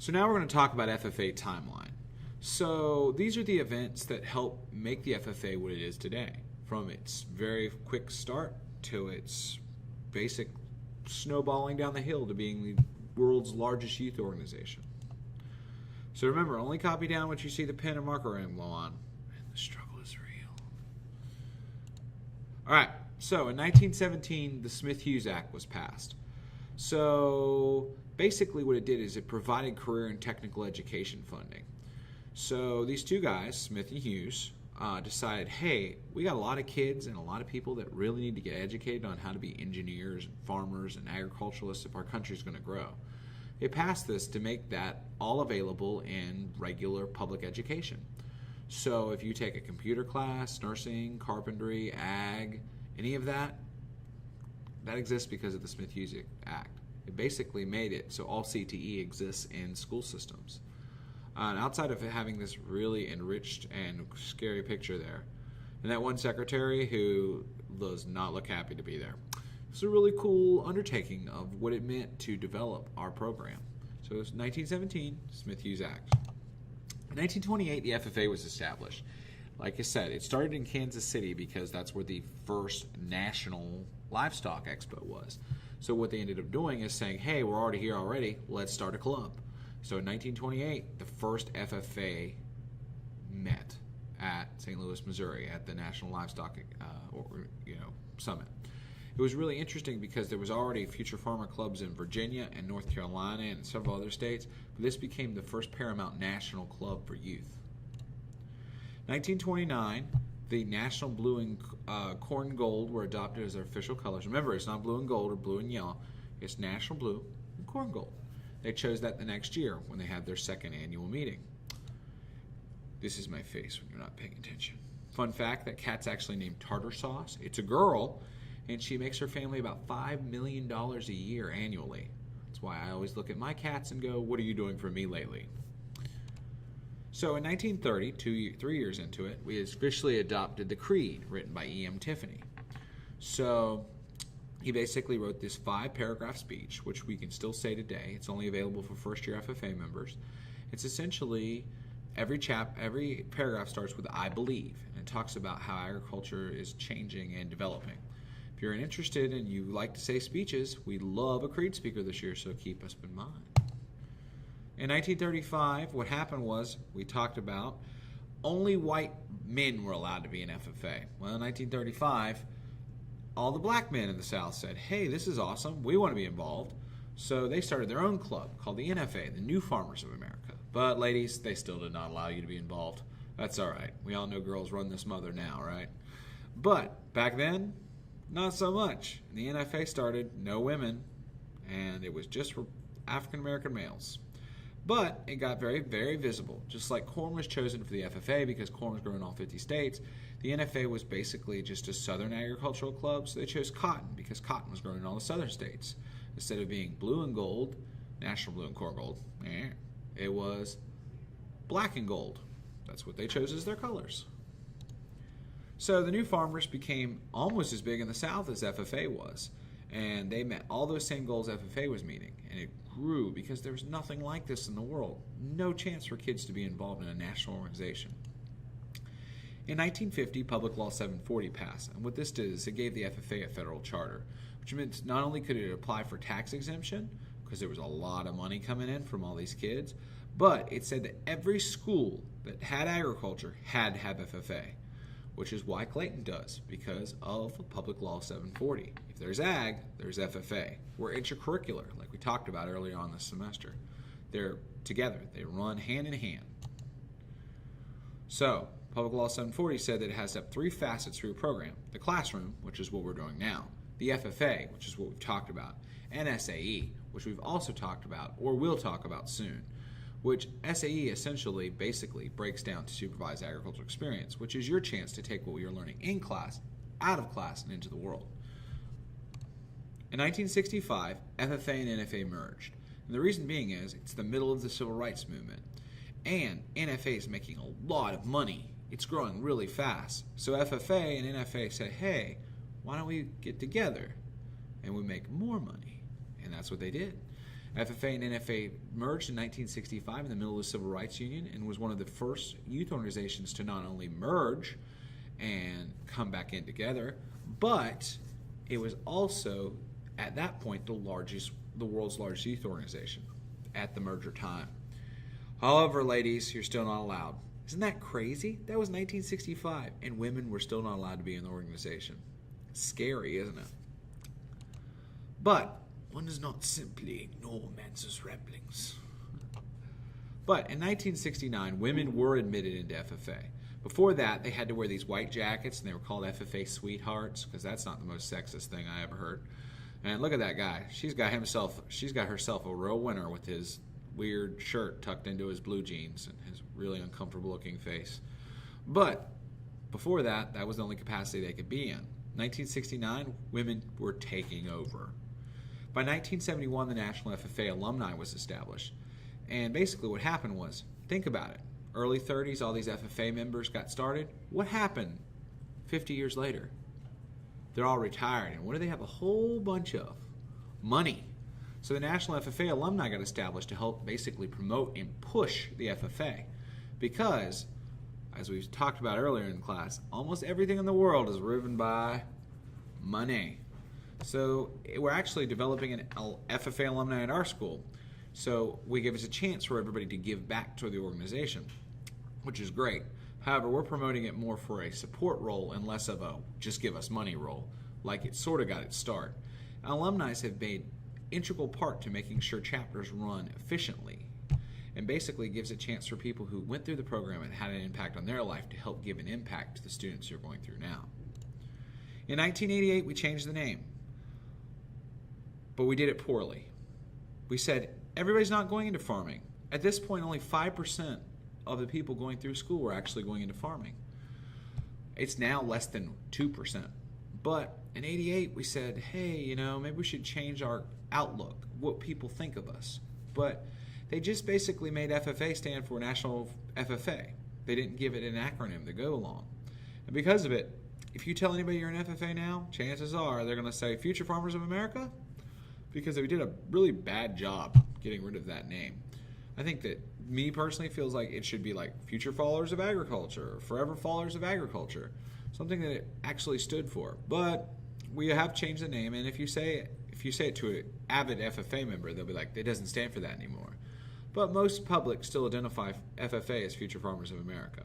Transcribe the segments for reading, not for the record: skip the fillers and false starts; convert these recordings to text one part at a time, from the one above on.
So now we're going to talk about FFA Timeline. So these are the events that help make the FFA what it is today, from its very quick start to its basic snowballing down the hill to being the world's largest youth organization. So remember, only copy down what you see the pen and marker emblem on, and the struggle is real. All right, so in 1917, the Smith-Hughes Act was passed. So basically what it did is it provided career and technical education funding. So these two guys, Smith and Hughes, decided, hey, we got a lot of kids and a lot of people that really need to get educated on how to be engineers and farmers and agriculturalists if our country's going to grow. They passed this to make that all available in regular public education. So if you take a computer class, nursing, carpentry, ag, any of that, that exists because of the Smith-Hughes Act. It basically made it so all CTE exists in school systems. And outside of it having this really enriched and scary picture there, and that one secretary who does not look happy to be there. It's a really cool undertaking of what it meant to develop our program. So it was 1917, Smith-Hughes Act. In 1928, the FFA was established. Like I said, it started in Kansas City because that's where the first national livestock expo was. So what they ended up doing is saying, hey, we're already here already, let's start a club. So in 1928, the first FFA met at St. Louis, Missouri, at the National Livestock Summit. It was really interesting because there was already future farmer clubs in Virginia and North Carolina and several other states, but this became the first paramount national club for youth. 1929, the national blue and corn gold were adopted as their official colors. Remember, it's not blue and gold or blue and yellow. It's national blue and corn gold. They chose that the next year when they had their second annual meeting. This is my face when you're not paying attention. Fun fact, that cat's actually named Tartar Sauce. It's a girl, and she makes her family about $5 million a year annually. That's why I always look at my cats and go, what are you doing for me lately? So in 1930, 3 years into it, we officially adopted the Creed, written by E.M. Tiffany. So he basically wrote this 5-paragraph speech, which we can still say today. It's only available for first-year FFA members. It's essentially every paragraph starts with I believe, and it talks about how agriculture is changing and developing. If you're interested and you like to say speeches, we love a Creed speaker this year, so keep us in mind. In 1935, what happened was, we talked about, only white men were allowed to be in FFA. Well, in 1935, all the black men in the South said, hey, this is awesome, we want to be involved. So they started their own club called the NFA, the New Farmers of America. But ladies, they still did not allow you to be involved. That's all right. We all know girls run this mother now, right? But back then, not so much. The NFA started, no women, and it was just for African American males. But it got very, very visible. Just like corn was chosen for the FFA because corn was grown in all 50 states, the NFA was basically just a southern agricultural club, so they chose cotton because cotton was grown in all the southern states. Instead of being blue and gold, national blue and corn gold, it was black and gold. That's what they chose as their colors. So the New Farmers became almost as big in the South as FFA was, and they met all those same goals FFA was meeting, and it grew because there was nothing like this in the world. No chance for kids to be involved in a national organization. In 1950, Public Law 740 passed, and what this did is it gave the FFA a federal charter, which meant not only could it apply for tax exemption, because there was a lot of money coming in from all these kids, but it said that every school that had agriculture had to have FFA, which is why Clayton does, because of Public Law 740. If there's ag, there's FFA. We're intracurricular, like we talked about earlier on this semester. They're together. They run hand in hand. So, Public Law 740 said that it has to have 3 facets through a program. The classroom, which is what we're doing now. The FFA, which is what we've talked about. And SAE, which we've also talked about, or will talk about soon. Which SAE essentially basically breaks down to supervised agricultural experience, which is your chance to take what you're learning in class, out of class, and into the world. In 1965, FFA and NFA merged. And the reason being is it's the middle of the civil rights movement. And NFA is making a lot of money. It's growing really fast. So FFA and NFA said, hey, why don't we get together and we make more money? And that's what they did. FFA and NFA merged in 1965 in the middle of the Civil Rights Union and was one of the first youth organizations to not only merge and come back in together, but it was also, at that point, the world's largest youth organization at the merger time. However, ladies, you're still not allowed. Isn't that crazy? That was 1965, and women were still not allowed to be in the organization. Scary, isn't it? But one does not simply ignore men's ramblings. But in 1969, women were admitted into FFA. Before that, they had to wear these white jackets, and they were called FFA sweethearts, because that's not the most sexist thing I ever heard. And look at that guy. She's got herself a real winner with his weird shirt tucked into his blue jeans and his really uncomfortable looking face. But before that, that was the only capacity they could be in. 1969, women were taking over. By 1971, the National FFA Alumni was established. And basically what happened was, think about it. Early 30s, all these FFA members got started. What happened 50 years later? They're all retired. And what do they have a whole bunch of? Money. So the National FFA Alumni got established to help basically promote and push the FFA. Because, as we talked about earlier in class, almost everything in the world is driven by money. So we're actually developing an FFA alumni at our school. So we give us a chance for everybody to give back to the organization, which is great. However, we're promoting it more for a support role and less of a just give us money role, like it sort of got its start. Alumni have made integral part to making sure chapters run efficiently, and basically gives a chance for people who went through the program and had an impact on their life to help give an impact to the students who are going through now. In 1988, we changed the name, but we did it poorly. We said, everybody's not going into farming. At this point, only 5% of the people going through school were actually going into farming. It's now less than 2%. But in 88, we said, hey, maybe we should change our outlook, what people think of us. But they just basically made FFA stand for National FFA. They didn't give it an acronym to go along. And because of it, if you tell anybody you're an FFA now, chances are they're going to say Future Farmers of America, because they did a really bad job getting rid of that name. I think that me personally feels like it should be like Future Followers of Agriculture, or Forever Followers of Agriculture, something that it actually stood for. But we have changed the name, and if you say it to an avid FFA member, they'll be like, it doesn't stand for that anymore. But most public still identify FFA as Future Farmers of America.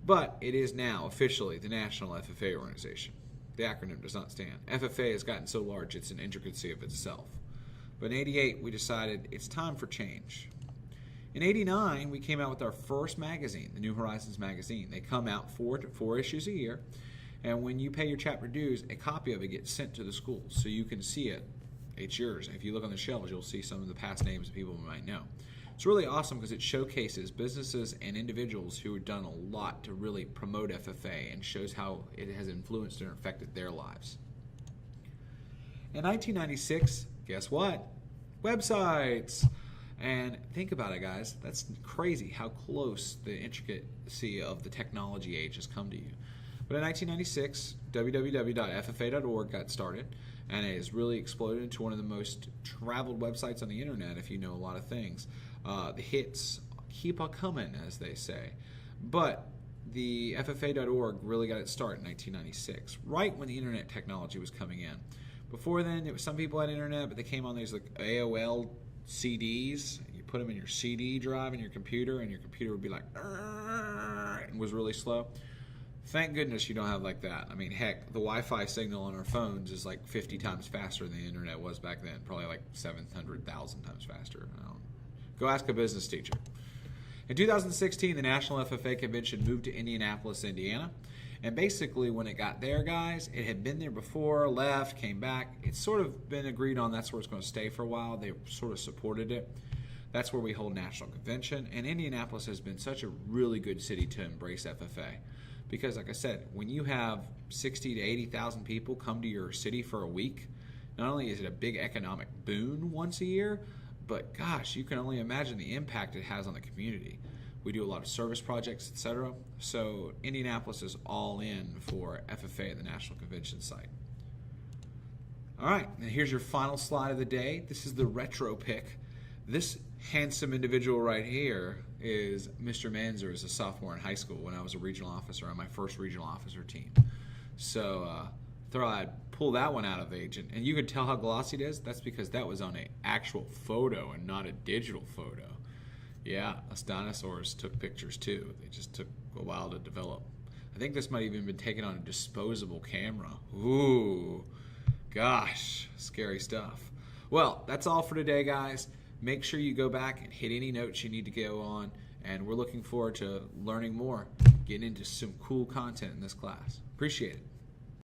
But it is now officially the National FFA organization. The acronym does not stand. FFA has gotten so large it's an intricacy of itself. But in 88, we decided it's time for change. In 89, we came out with our first magazine, the New Horizons magazine. They come out four issues a year, and when you pay your chapter dues, a copy of it gets sent to the schools so you can see it. It's yours. If you look on the shelves, you'll see some of the past names of people you might know. It's really awesome because it showcases businesses and individuals who have done a lot to really promote FFA and shows how it has influenced and affected their lives. In 1996, guess what? Websites! And think about it, guys. That's crazy how close the intricacy of the technology age has come to you. But in 1996, www.ffa.org got started, and it has really exploded into one of the most traveled websites on the internet if you know a lot of things. The hits keep on coming, as they say. But the FFA.org really got its start in 1996, right when the internet technology was coming in. Before then, some people had internet, but they came on these like AOL CDs. You put them in your CD drive in your computer, and your computer would be like, and was really slow. Thank goodness you don't have like that. I mean, heck, the Wi-Fi signal on our phones is like 50 times faster than the internet was back then. Probably like 700,000 times faster. Go ask a business teacher. In 2016, the National FFA Convention moved to Indianapolis, Indiana. And basically, when it got there, guys, it had been there before, left, came back. It's sort of been agreed on that's where it's going to stay for a while. They sort of supported it. That's where we hold National Convention. And Indianapolis has been such a really good city to embrace FFA. Because, like I said, when you have 60 to 80,000 people come to your city for a week, not only is it a big economic boon once a year, but gosh, you can only imagine the impact it has on the community. We do a lot of service projects, etc. So Indianapolis is all in for FFA at the National Convention site. All right, and here's your final slide of the day. This is the retro pick. This handsome individual right here is Mr. Manzer, as a sophomore in high school when I was a regional officer on my first regional officer team. So thought I'd pull that one out of agent. And you could tell how glossy it is. That's because that was on an actual photo and not a digital photo. Yeah, us dinosaurs took pictures too. They just took a while to develop. I think this might even been taken on a disposable camera. Ooh, gosh, scary stuff. Well, that's all for today, guys. Make sure you go back and hit any notes you need to go on, and we're looking forward to learning more, getting into some cool content in this class. Appreciate it.